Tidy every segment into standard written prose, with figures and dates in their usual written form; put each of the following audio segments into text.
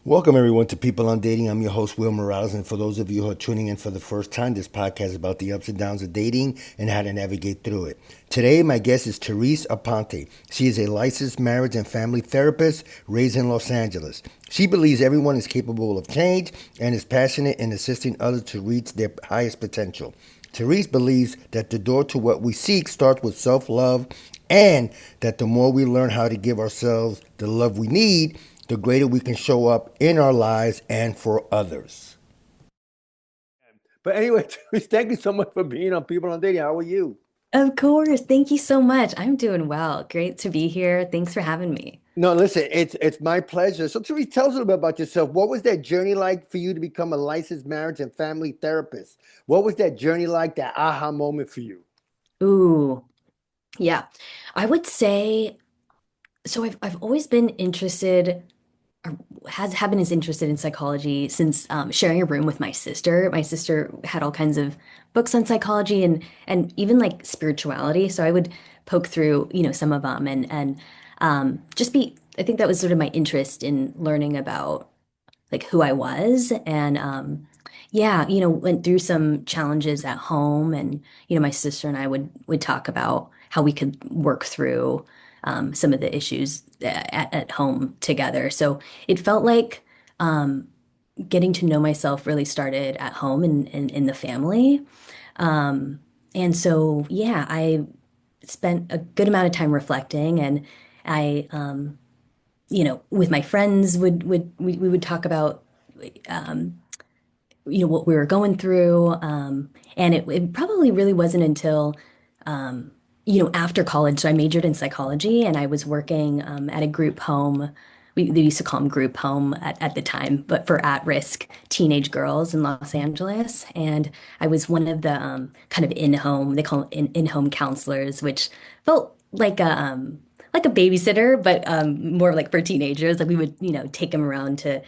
Welcome, everyone, to People on Dating. I'm your host, Will Morales. And for those of you who are tuning in for the first time, this podcast is about the ups and downs of dating and how to navigate through it. Today, my guest is Therese Apontii. She is a licensed marriage and family therapist raised in Los Angeles. She believes everyone is capable of change and is passionate in assisting others to reach their highest potential. Therese believes that the door to what we seek starts with self love, and that the more we learn how to give ourselves the love we need, the greater we can show up in our lives and for others. But anyway, thank you so much for being on People on Dating. How are you? Of course. Thank you so much. I'm doing well. Great to be here. Thanks for having me. No, listen, it's my pleasure. So, Therese, tell us a little bit about yourself. What was that journey like for you to become a licensed marriage and family therapist? What was that journey like? That aha moment for you? Ooh, yeah. I would say so I've always been interested or has have been as interested in psychology since sharing a room with my sister. My sister had all kinds of books on psychology and even like spirituality. So I would poke through, some of them and just be I think that was sort of my interest in learning about like who I was and yeah, went through some challenges at home and my sister and I would talk about how we could work through some of the issues at home together. So it felt like getting to know myself really started at home and in the family. Um, and so yeah, I spent a good amount of time reflecting and I with my friends we would talk about um, what we were going through. And it probably really wasn't until, after college. So I majored in psychology and I was working at a group home. They used to call them group home at the time, but for at-risk teenage girls in Los Angeles. And I was one of the kind of in-home, they call it in-home counselors, which felt like a babysitter, but more like for teenagers. Like we would, take them around to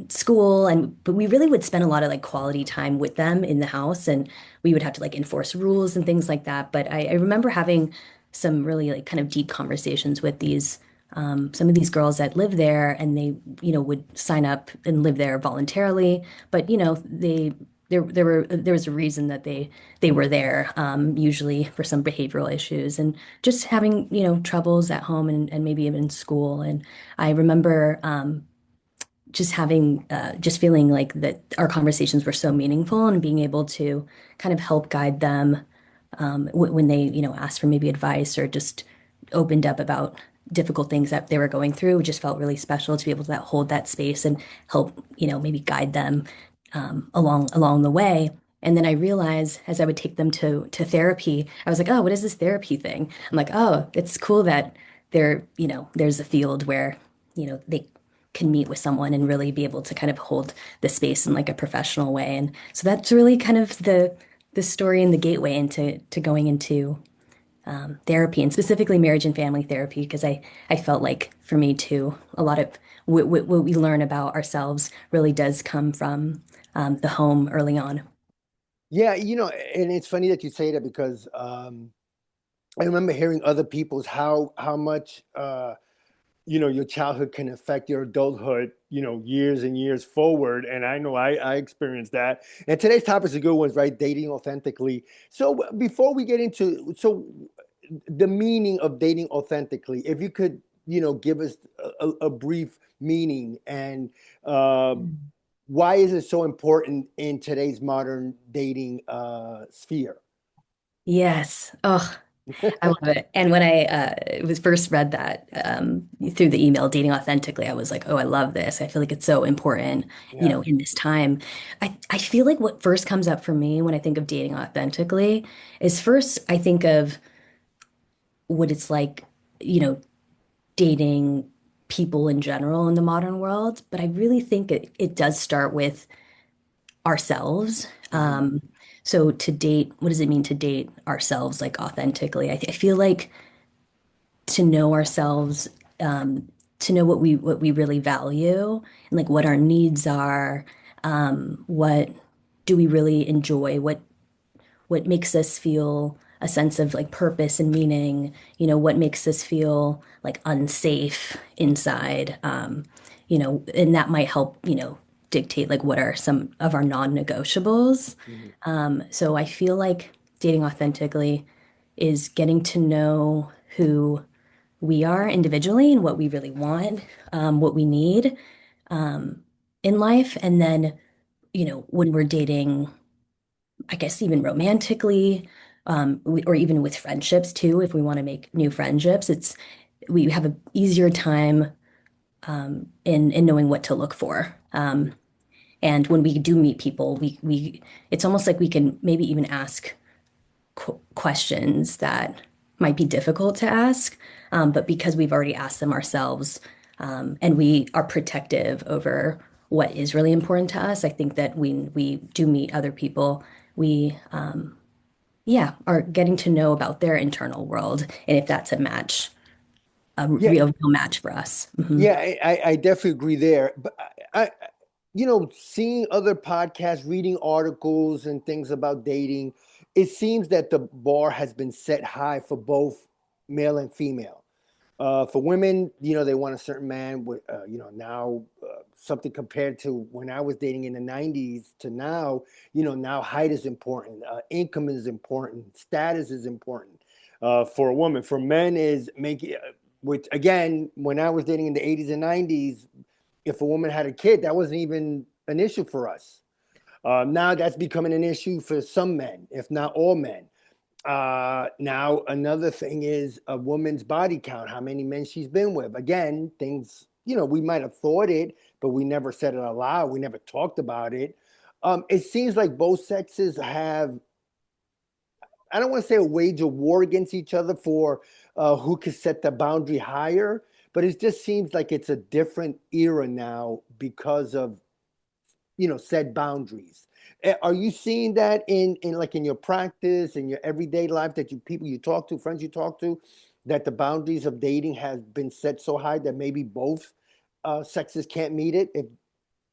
school and but we really would spend a lot of like quality time with them in the house and we would have to like enforce rules and things like that. But I remember having some really like kind of deep conversations with these some of these girls that live there and they, would sign up and live there voluntarily. But, there was a reason that they were there, usually for some behavioral issues and just having, troubles at home and maybe even in school. And I remember just having just feeling like that our conversations were so meaningful and being able to kind of help guide them when they asked for maybe advice or just opened up about difficult things that they were going through. It just felt really special to be able to hold that space and help maybe guide them along the way. And then I realized as I would take them to therapy, I was like, oh, what is this therapy thing? I'm like, oh, it's cool that there's a field where they can meet with someone and really be able to kind of hold the space in like a professional way. And so that's really kind of the story and the gateway into going into therapy and specifically marriage and family therapy because I felt like for me too, a lot of what we learn about ourselves really does come from the home early on. Yeah, and it's funny that you say that because I remember hearing other people's how much your childhood can affect your adulthood, years and years forward. And I know I experienced that. And today's topic is a good one, right? Dating authentically. So before we get into the meaning of dating authentically, if you could, give us a brief meaning and uh, Mm. why is it so important in today's modern dating sphere? Yes. Oh, I love it. And when I was first read that through the email, dating authentically, I was like, oh, I love this. I feel like it's so important, Yeah. in this time. I feel like what first comes up for me when I think of dating authentically is first I think of what it's like, you know, dating people in general in the modern world. But I really think it does start with ourselves. Hmm. So to date, what does it mean to date ourselves like authentically? I feel like to know ourselves, to know what we really value and like what our needs are, what do we really enjoy, what makes us feel a sense of like purpose and meaning, what makes us feel like unsafe inside, and that might help, dictate like what are some of our non-negotiables. Mhm. So I feel like dating authentically is getting to know who we are individually and what we really want, what we need in life. And then, when we're dating, I guess even romantically, or even with friendships too, if we want to make new friendships, we have an easier time in knowing what to look for. And when we do meet people, we it's almost like we can maybe even ask questions that might be difficult to ask, but because we've already asked them ourselves, and we are protective over what is really important to us, I think that when we do meet other people, we yeah, are getting to know about their internal world and if that's a match, a Yeah, real match for us. Hmm. yeah, I definitely agree there. But seeing other podcasts, reading articles and things about dating, it seems that the bar has been set high for both male and female. For women, they want a certain man with, now something compared to when I was dating in the 90s to now, now height is important, income is important, status is important for a woman. For men, is making, which again, when I was dating in the 80s and 90s, if a woman had a kid, that wasn't even an issue for us. Now that's becoming an issue for some men, if not all men. Now another thing is a woman's body count, how many men she's been with. Again, things, we might have thought it, but we never said it aloud. We never talked about it. It seems like both sexes have, I don't want to say a wage a war against each other for who can set the boundary higher, but it just seems like it's a different era now because of said boundaries. Are you seeing that in like in your practice, in your everyday life, that people you talk to, friends you talk to, that the boundaries of dating has been set so high that maybe both sexes can't meet it?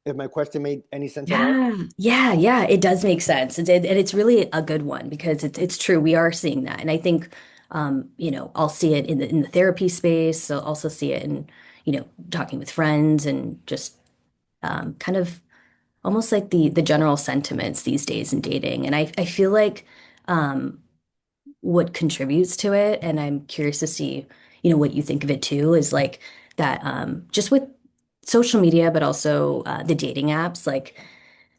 If my question made any sense at all? Yeah, yeah, yeah, it does make sense. And it's really a good one because it's true. We are seeing that. And I think I'll see it in the therapy space. So I'll also see it in, talking with friends and just kind of almost like the general sentiments these days in dating. And I feel like what contributes to it, and I'm curious to see, what you think of it too, is like that just with social media, but also the dating apps, like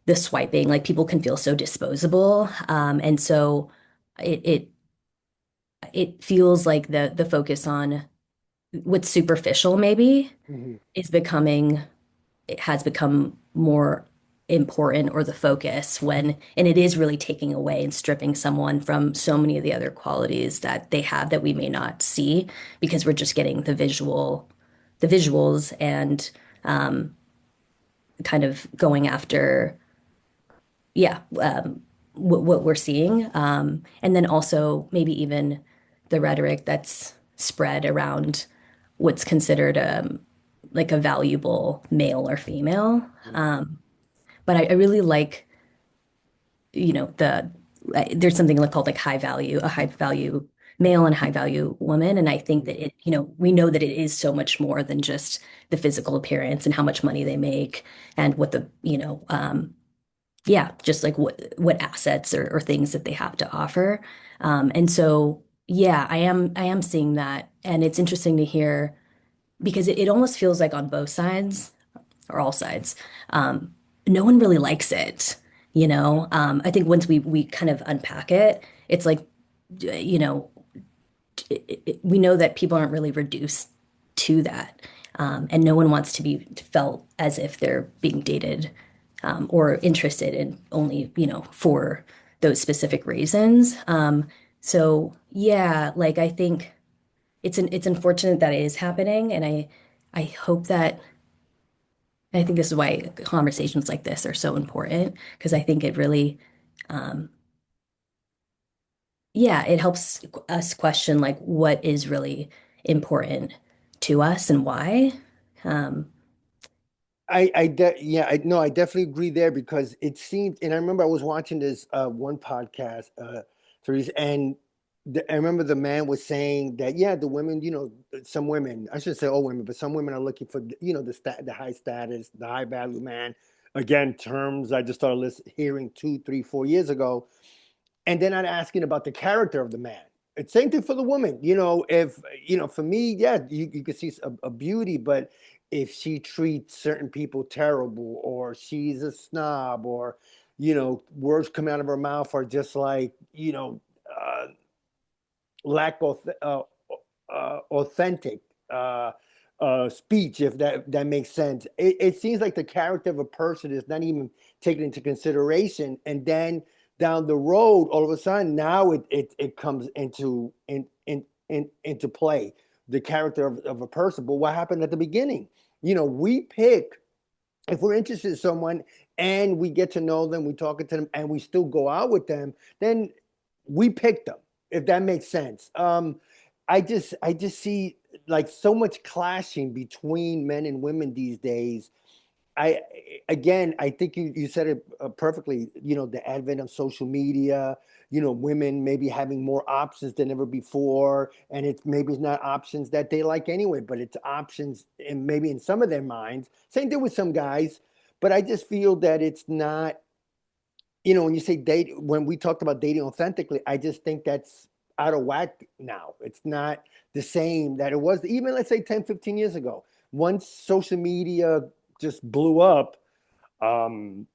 the swiping, like people can feel so disposable. And so it it it feels like the focus on what's superficial maybe Hmm. is becoming it has become more important or the focus when and it is really taking away and stripping someone from so many of the other qualities that they have that we may not see because we're just getting the visuals and kind of going after yeah, what we're seeing. And then also maybe even the rhetoric that's spread around what's considered like a valuable male or female. But I really like, there's something like called like a high value male and high value woman. And I think that we know that it is so much more than just the physical appearance and how much money they make and what yeah, just like what assets or things that they have to offer. And so yeah, I am seeing that. And it's interesting to hear because it almost feels like on both sides or all sides, no one really likes it. I think once we kind of unpack it, it's like, you know, we know that people aren't really reduced to that. And no one wants to be felt as if they're being dated or interested in only, for those specific reasons. So yeah, like I think it's unfortunate that it is happening, and I hope that I think this is why conversations like this are so important because I think it really yeah, it helps us question like what is really important to us and why. Um, Yeah, I no, I definitely agree there because it seemed, and I remember I was watching this one podcast, Therese, and I remember the man was saying that, yeah, the women, some women, I should say all women, but some women are looking for, the high status, the high value man. Again, terms I just started hearing 2, 3, 4 years ago. And then I'm asking about the character of the man. It's same thing for the woman. If, for me, yeah, you can see a beauty, but if she treats certain people terrible, or she's a snob, or, words coming out of her mouth are just like, lack of authentic speech, if that makes sense. It seems like the character of a person is not even taken into consideration, and then down the road, all of a sudden, now it comes into play, the character of a person. But what happened at the beginning? We pick, if we're interested in someone and we get to know them, we talk to them, and we still go out with them, then we pick them. If that makes sense. I just see like so much clashing between men and women these days. I Again, I think you said it perfectly. The advent of social media. Women maybe having more options than ever before, and it's maybe it's not options that they like anyway, but it's options, and maybe in some of their minds. Same thing with some guys, but I just feel that it's not. When you say date, when we talked about dating authentically, I just think that's out of whack now. It's not the same that it was even, let's say, 10, 15 years ago. Once social media just blew up, um,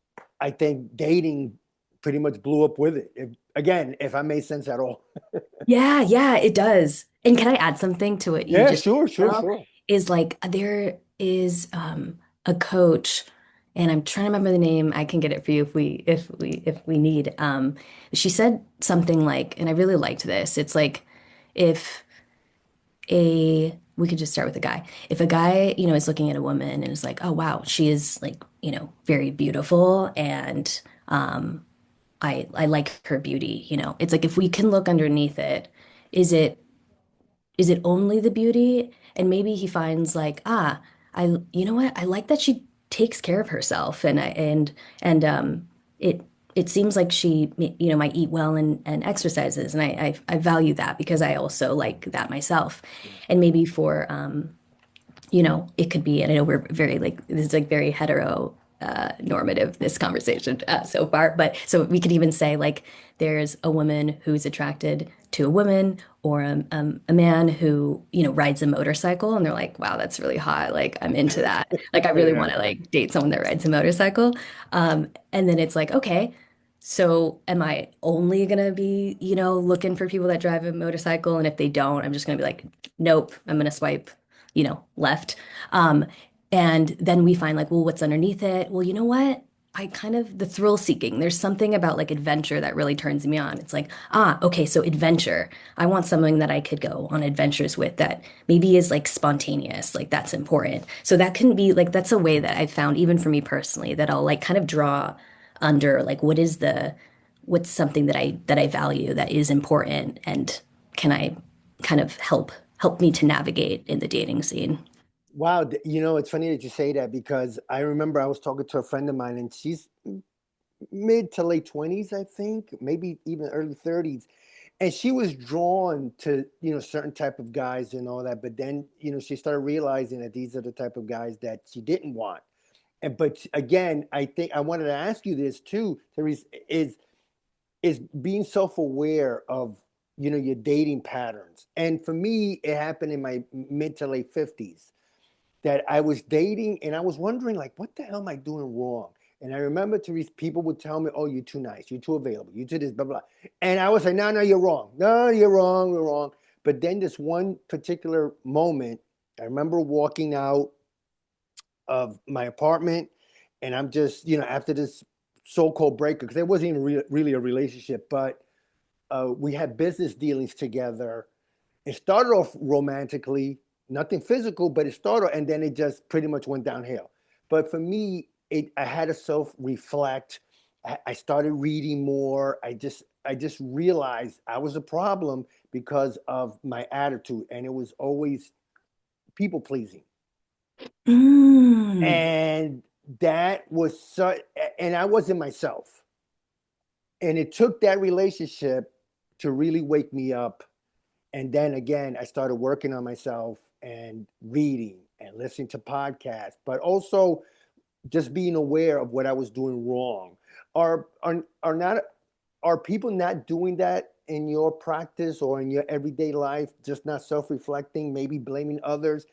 I think dating pretty much blew up with it. If I made sense at all. Yeah, yeah, it does. And can I add something to what you Yeah, just sure, said, sure, Mel? sure. Is like there is a coach, and I'm trying to remember the name. I can get it for you if we need. She said something like, and I really liked this. It's like if a we could just start with a guy. If a guy, is looking at a woman and is like, oh wow, she is like, very beautiful, and I like her beauty, It's like if we can look underneath it, is it is it only the beauty? And maybe he finds like, you know what? I like that she takes care of herself, and it it seems like she, might eat well and exercises, and I value that because I also like that myself. Yeah. And maybe for it could be, and I know we're very like this is like very hetero normative, this conversation so far, but so we could even say like there's a woman who's attracted to a woman, or a man who rides a motorcycle, and they're like, wow, that's really hot, like I'm into that, like I really Yeah. want to like date someone that rides a motorcycle. And then it's like, okay, so am I only gonna be looking for people that drive a motorcycle, and if they don't, I'm just gonna be like, nope, I'm gonna swipe left. Um, and then we find like, well, what's underneath it? Well, you know what? I kind of the thrill seeking. There's something about like adventure that really turns me on. It's like, okay, so adventure. I want something that I could go on adventures with that maybe is like spontaneous. Like that's important. So that can be like that's a way that I've found even for me personally that I'll like kind of draw under like what's something that I value that is important, and can I kind of help me to navigate in the dating scene. Wow. It's funny that you say that, because I remember I was talking to a friend of mine, and she's mid to late 20s, I think, maybe even early 30s. And she was drawn to, certain type of guys and all that. But then, she started realizing that these are the type of guys that she didn't want. And but again, I think I wanted to ask you this too, Therese, is being self-aware of, your dating patterns. And for me, it happened in my mid to late 50s, that I was dating, and I was wondering, like, what the hell am I doing wrong? And I remember, Therese, people would tell me, oh, you're too nice, you're too available, you do this, blah, blah. And I was like, no, no, you're wrong. No, you're wrong, you're wrong. But then this one particular moment, I remember walking out of my apartment, and I'm just, after this so-called breakup, because there wasn't even really a relationship, but we had business dealings together. It started off romantically, nothing physical, but it started, and then it just pretty much went downhill. But for me, I had to self-reflect. I started reading more. I just realized I was a problem because of my attitude, and it was always people pleasing. Mm. And that was so, and I wasn't myself. And it took that relationship. to really wake me up. And then again, I started working on myself and reading and listening to podcasts, but also just being aware of what I was doing wrong. Are not are people not doing that in your practice or in your everyday life? Just not self-reflecting, maybe blaming others.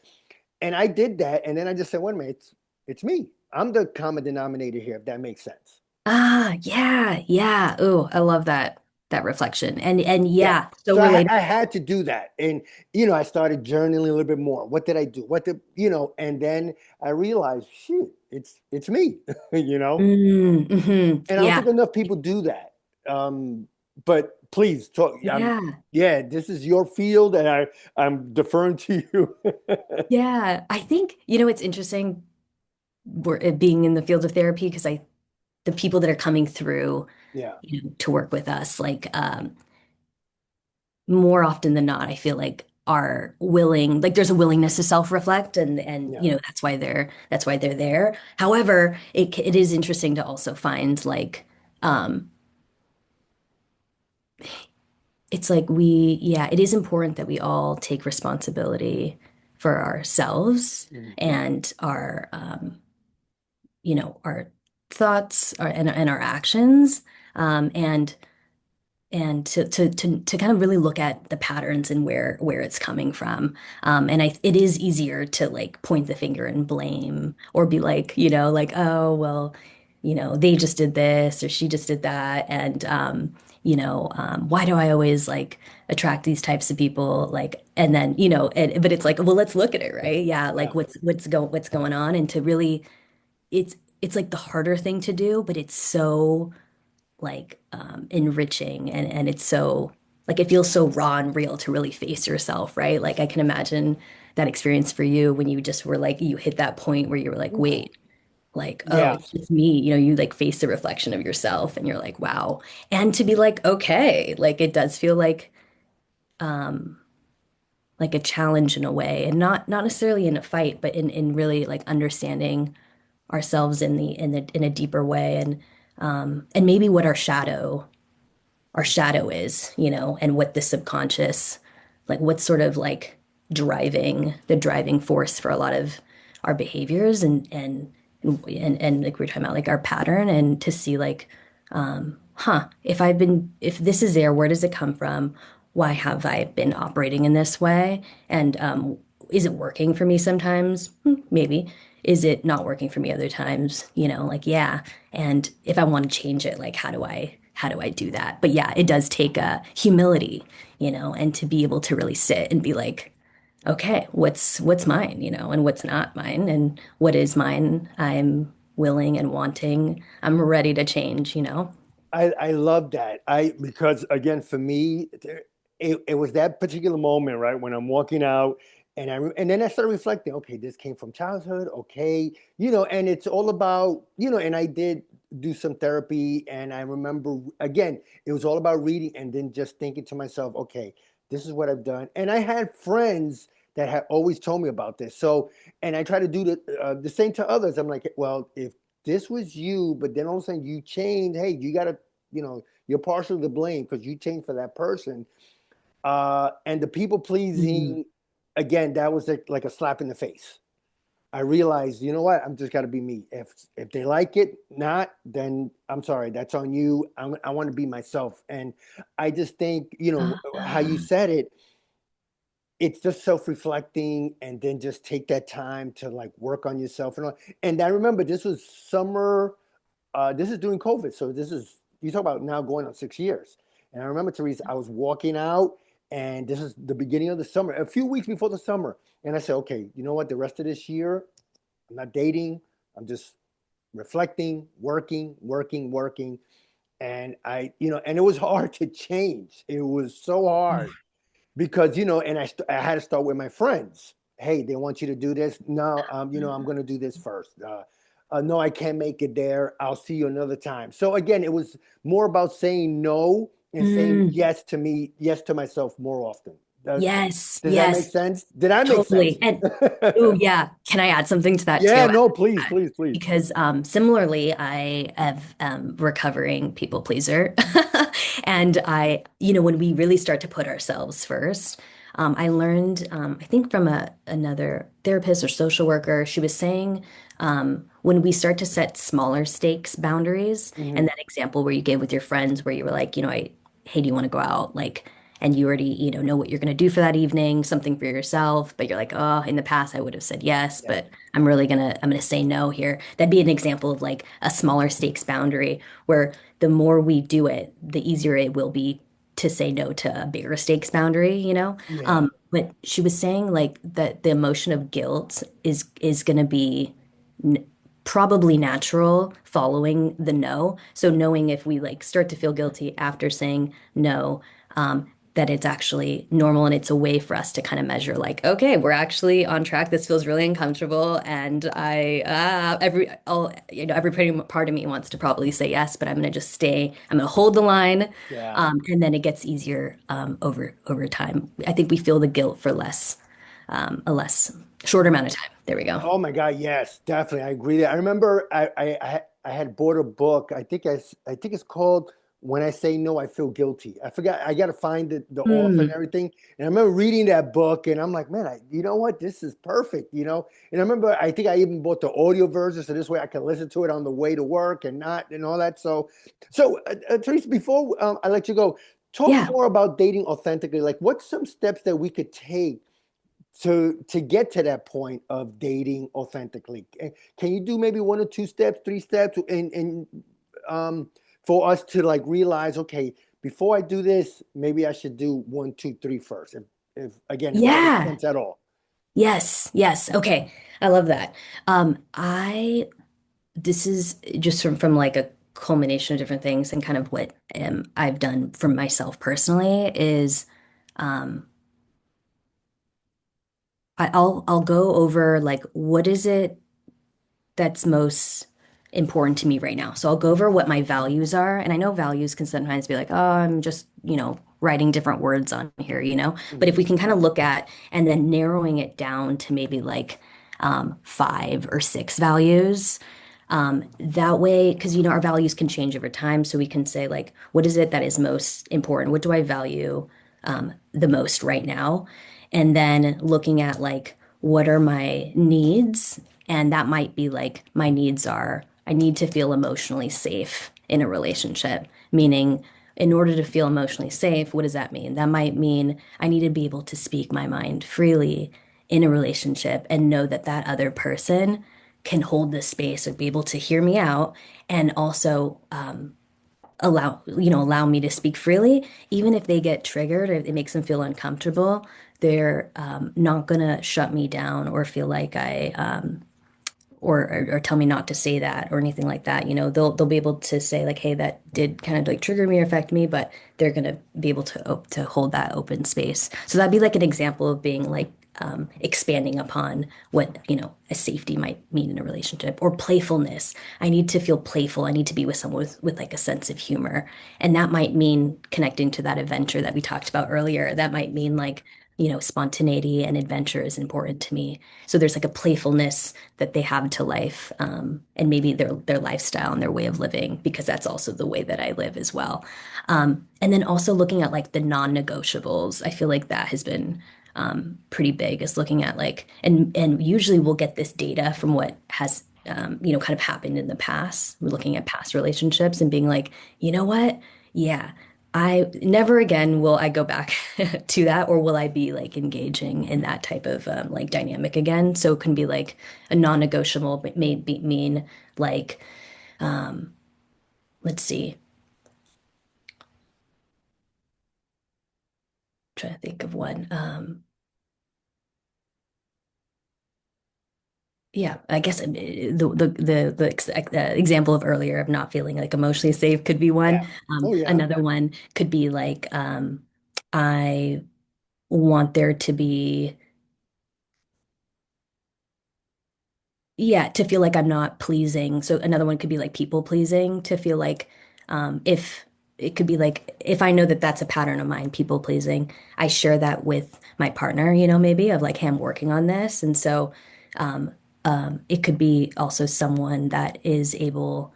And I did that, and then I just said, "Wait a minute, it's me. I'm the common denominator here." If that makes sense. Ah, yeah, yeah. Oh, I love that reflection. And Yeah. yeah, so So related. I had to do that. And, I started journaling a little bit more. What did I do? And then I realized, shoot, it's me, you know? And I don't Yeah. think enough people do that. But please talk. Yeah. Yeah, this is your field and I'm deferring to you. Yeah. I think, it's interesting being in the field of therapy because the people that are coming through, Yeah. to work with us, like more often than not, I feel like are willing, like there's a willingness to self-reflect and Yeah. that's why they're there. However, it is interesting to also find like um it's like it is important that we all take responsibility for ourselves Mhm. and our thoughts and our actions. And to kind of really look at the patterns and where it's coming from. And it is easier to like point the finger and blame or be like, like, oh, well, they just did this or she just did that. And, why do I always like attract these types of people? Like, and then, but it's like, well, let's look at it, right? Yeah. Yeah. Like what's going on and to really, it's like the harder thing to do, but it's so like enriching and it's so like it feels so raw and real to really face yourself, right? Like I can imagine that experience for you when you just were like you hit that point where you were like, Ooh. wait, like, oh, Yeah. it's just me, you like face the reflection of yourself and you're like, wow. And to be like, okay, like it does feel um like a challenge in a way and not necessarily in a fight, but in really like understanding ourselves in a deeper way and maybe what our shadow is, and what the subconscious, like what's sort of like the driving force for a lot of our behaviors and like we are talking about like our pattern and to see like, if this is there, where does it come from? Why have I been operating in this way? And is it working for me sometimes? Maybe. Is it not working for me other times? Like yeah. And if I want to change it, like how do I do that? But yeah, it does take humility, and to be able to really sit and be like, okay, what's mine, and what's not mine, and what is mine, I'm willing and wanting, I'm ready to change. I love that. Because again, for me, it was that particular moment, right, when I'm walking out, and then I started reflecting. Okay, this came from childhood. Okay, and it's all about And I did do some therapy, and I remember again, it was all about reading, and then just thinking to myself, okay, this is what I've done, and I had friends that had always told me about this. So, and I try to do the same to others. I'm like, well, if this was you, but then all of a sudden you change. Hey, you got to, you're partially to blame because you changed for that person. And the people Mhm. pleasing, again, that was like a slap in the face. I realized, you know what? I'm just got to be me. If they like it, not, then I'm sorry. That's on you. I want to be myself. And I just think, how you Ah, said it, it's just self-reflecting and then just take that time to like work on yourself and all. And I remember this was summer. This is during COVID, so this is you talk about now going on 6 years. And I remember, Therese, I was walking out, and this is the beginning of the summer, a few weeks before the summer, and I said, okay, you know what? The rest of this year, I'm not dating. I'm just reflecting, working, working, working, and and it was hard to change. It was so hard because and I had to start with my friends. Hey, they want you to do this. No, I'm going to do this first. No, I can't make it there. I'll see you another time. So again, it was more about saying no and saying mm, yes to me, yes to myself more often. yes, Does that make yes, sense? Did I make sense? totally. And oh yeah, can I add something to that Yeah, too? no, please, please, please. Because similarly, I have recovering people pleaser, And when we really start to put ourselves first, I learned, I think from another therapist or social worker, she was saying when we start to set smaller stakes boundaries, and Hmm. that example where you gave with your friends, where you were like, hey, do you want to go out? Like, and you already, know what you're going to do for that evening, something for yourself, but you're like, oh, in the past I would have said yes, Yeah. but I'm gonna say no here. That'd be an example of like a smaller stakes boundary where the more we do it, the easier it will be to say no to a bigger stakes boundary, you know? Yeah. But she was saying like that the emotion of guilt is gonna be n probably natural following the no. So knowing if we like start to feel guilty after saying no, that it's actually normal and it's a way for us to kind of measure like, okay, we're actually on track. This feels really uncomfortable, and every part of me wants to probably say yes, but I'm gonna just stay. I'm gonna hold the line, Yeah. and then it gets easier over time. I think we feel the guilt for a less shorter amount of time. There we go. Oh my God, yes, definitely. I agree that. I remember I had bought a book. I think it's called When I Say No, I Feel Guilty. I forgot. I got to find the author and Mm, everything. And I remember reading that book, and I'm like, man, you know what? This is perfect. And I remember I think I even bought the audio version, so this way I can listen to it on the way to work and not and all that. So, Therese, before I let you go, talk yeah. more about dating authentically. Like, what's some steps that we could take to get to that point of dating authentically? Can you do maybe one or two steps, three steps, and um, for us to like realize, okay, before I do this, maybe I should do one, two, three first. If that makes Yeah. sense at all. Yes. Yes. Okay. I love that. I This is just from like a culmination of different things and kind of what I've done for myself personally is um, I'll go over like what is it that's most important to me right now. So I'll go over what my values are, and I know values can sometimes be like, oh, I'm just writing different words on here, But if Hmm. we can kind of look at and then narrowing it down to maybe like 5 or 6 values. That way, because our values can change over time, so we can say like, what is it that is most important? What do I value the most right now? And then looking at like, what are my needs? And that might be like, my needs are, I need to feel emotionally safe in a relationship, meaning in order to feel emotionally safe, what does that mean? That might mean I need to be able to speak my mind freely in a relationship and know that that other person can hold this space and be able to hear me out and also allow me to speak freely, even if they get triggered or if it makes them feel uncomfortable. They're not gonna shut me down or feel like or tell me not to say that or anything like that. They'll be able to say like, hey, that did kind of like trigger me or affect me, but they're gonna be able to hold that open space. So that'd be like an example of being like expanding upon what a safety might mean in a relationship or playfulness. I need to feel playful. I need to be with someone with like a sense of humor, and that might mean connecting to that adventure that we talked about earlier. That might mean like spontaneity and adventure is important to me. So there's like a playfulness that they have to life, and maybe their lifestyle and their way of living, because that's also the way that I live as well. And then also looking at like the non-negotiables, I feel like that has been pretty big. Is looking at like, and usually we'll get this data from what has kind of happened in the past. We're looking at past relationships and being like, you know what? Yeah, I never again will I go back to that, or will I be like engaging in that type of like dynamic again? So it can be like a non-negotiable, but may mean like, um, let's see, trying to think of one. Yeah, I guess the example of earlier of not feeling like emotionally safe could be one. Yeah. Oh yeah. Another one could be like, I want there to be. Yeah, to feel like I'm not pleasing. So another one could be like people pleasing, to feel like if it could be like if I know that that's a pattern of mine, people pleasing, I share that with my partner, maybe of like, hey, I'm working on this. And so um, it could be also someone that is able,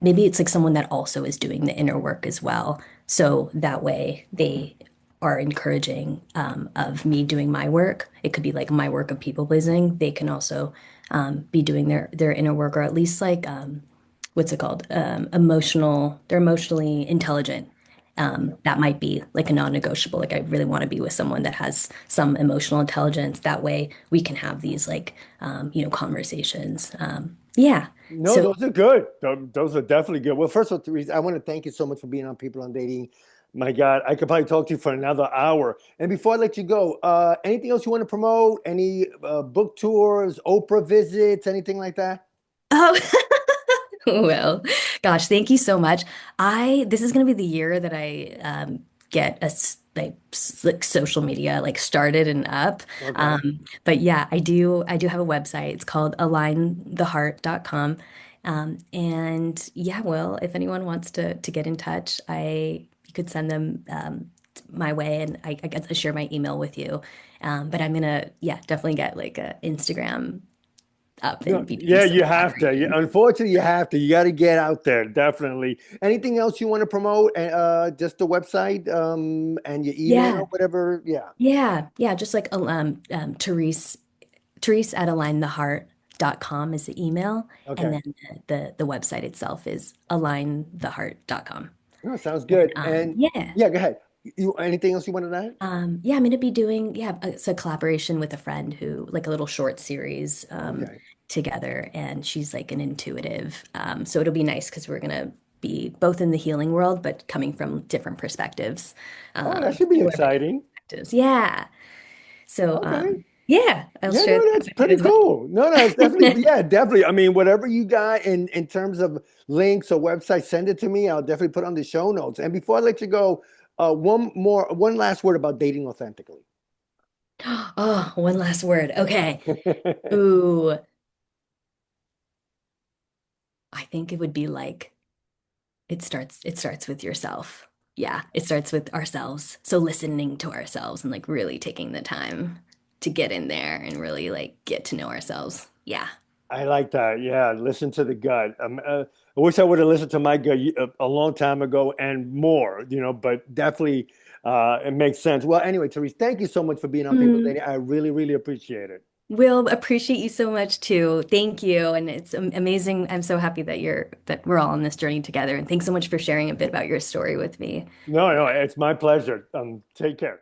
maybe it's like someone that also is doing the inner work as well. So that way they are encouraging of me doing my work. It could be like my work of people pleasing. They can also be doing their inner work, or at least like what's it called? Emotional. They're emotionally intelligent. Okay. That might be like a non-negotiable. Like I really want to be with someone that has some emotional intelligence. That way we can have these like conversations. Yeah. No, So those are good. Those are definitely good. Well, first of all, Therese, I want to thank you so much for being on People on Dating. My God, I could probably talk to you for another hour. And before I let you go, anything else you want to promote? Any book tours, Oprah visits, anything like that? oh well, gosh, thank you so much. I This is gonna be the year that I get like social media like started and up. Okay. But yeah, I do have a website. It's called aligntheheart.com. And yeah, well, if anyone wants to get in touch, I you could send them my way, and I guess I share my email with you. But I'm gonna yeah definitely get like a Instagram up No, and be doing yeah, some you have to. collaboration. Unfortunately, you have to. You got to get out there, definitely. Anything else you want to promote? Just the website, and your Yeah. email, whatever. Yeah. Yeah, just like Therese at aligntheheart.com is the email, and Okay. then the website itself is aligntheheart.com. No, sounds And good. And yeah. yeah, go ahead. You anything else you wanted to add? Yeah, I'm gonna be doing it's a collaboration with a friend who like a little short series Okay. together, and she's like an intuitive. So it'll be nice because we're gonna be both in the healing world, but coming from different perspectives, Oh, that should be explore the different exciting. perspectives. Yeah. So, Okay. yeah, I'll Yeah, share no, that that's with you pretty as cool. No, it's definitely, well. yeah, definitely. I mean, whatever you got in terms of links or websites, send it to me. I'll definitely put on the show notes. And before I let you go, one last word about dating authentically. Oh, one last word. Okay. Ooh, I think it would be like it starts with yourself. Yeah, it starts with ourselves. So listening to ourselves and like really taking the time to get in there and really like get to know ourselves. Yeah. I like that. Yeah, listen to the gut. I wish I would have listened to my gut a long time ago and more, but definitely it makes sense. Well, anyway, Therese, thank you so much for being on People Mm. Dating. I really, really appreciate it. Will appreciate you so much too. Thank you. And it's amazing. I'm so happy that we're all on this journey together. And thanks so much for sharing a bit about your story with me. No, it's my pleasure. Take care.